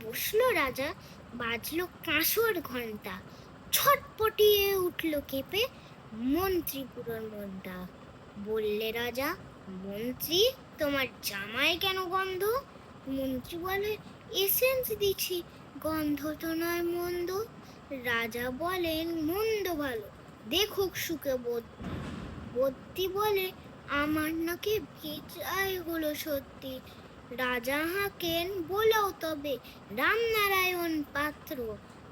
বসলো রাজা, বাজলো কাঁসর ঘন্টা, ছটপটিয়ে উঠলো কেঁপে মন্ত্রী পুরোর মনটা। বললে রাজা, মন্ত্রী তোমার জামায় কেন গন্ধ? মন্ত্রী বলে, এসেন্স দিছি, গন্ধ তো নয় মন্দ। রাজা বলেন, মন্দ ভালো, দেখুক সুখে বদ্যি। বদ্যি বলে, আমার নাকি বেজায় হলো সত্যি। রাজা হাঁকেন, বলো তবে রামনারায়ণ পাত্র।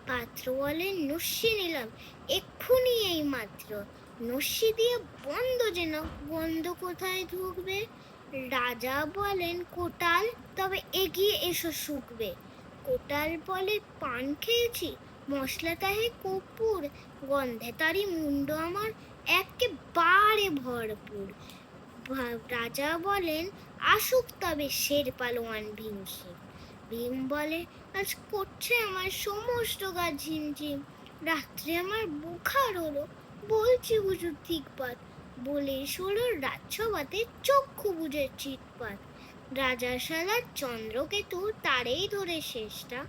পাত্র বলেন, নস্যি নিলাম এক্ষুনি এই মাত্র। নস্যি দিয়ে বন্ধ যেন, গন্ধ কোথায় ঢুকবে? রাজা বলেন, কোটাল তবে এগিয়ে এসো শুকবে। কোটাল বলে, পান খেয়েছি, মশলা তাহে কর্পূর, গন্ধে তারই মুন্ড আমার একেবারে ভরপুর। রাজা বলেন, আসুক তবে শের পালোয়ান ভীম সিং। ভীম বলে, আজ করছে আমার সমস্ত গা ঝিমঝিম, রাত্রে আমার বুখার হলো, বলছি হুজুর ঠিকপাত। বলে ষোলো রাজসভাতে চক্ষু বুঝে চিৎপাত। রাজা শালা চন্দ্রকেতু তারেই ধরে শেষটা।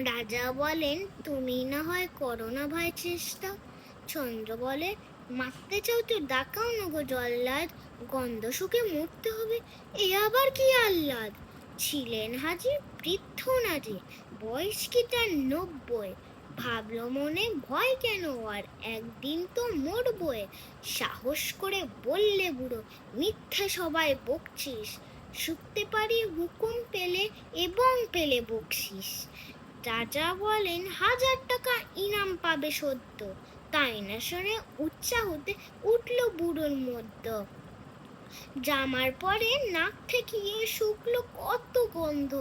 রাজা বলেন, তুমি না হয় করো না ভাই চেষ্টা। চন্দ্র বলে, মারতে চাও তো ডাকাও না গো জল্লাদ, গন্ধ শুকে মরতে হবে এ আবার কি আহ্লাদ। ছিলেন হাজির বৃদ্ধ নাজি, বয়স কি তার 90। ভাবলো মনে, ভয় কেন আর, একদিন তো মরবই। সাহস করে বললে বুড়ো, মিথ্যে সবাই বকছিস, শুকতে পারি হুকুম পেলে এবং পেলে বকশিস। রাজা বলেন, 1000 টাকা ইনাম পাবে সদ্য। তাই না শুনে উৎসাহতে উঠল বুড়োর মধ্য। জামার পরে নাক থেকে শুকলো কত গন্ধ,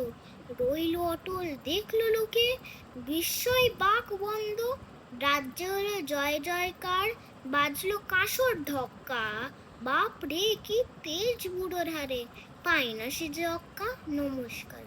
রইল অটল দেখলো লোকে, বিস্ময় বাক বন্ধ। রাজ্যে হলো জয় জয়কার, বাজলো কাঁসর ঢক্কা। বাপ রে কি তেজ বুড়োর হারে, পায় না সে যে অক্কা। নমস্কার।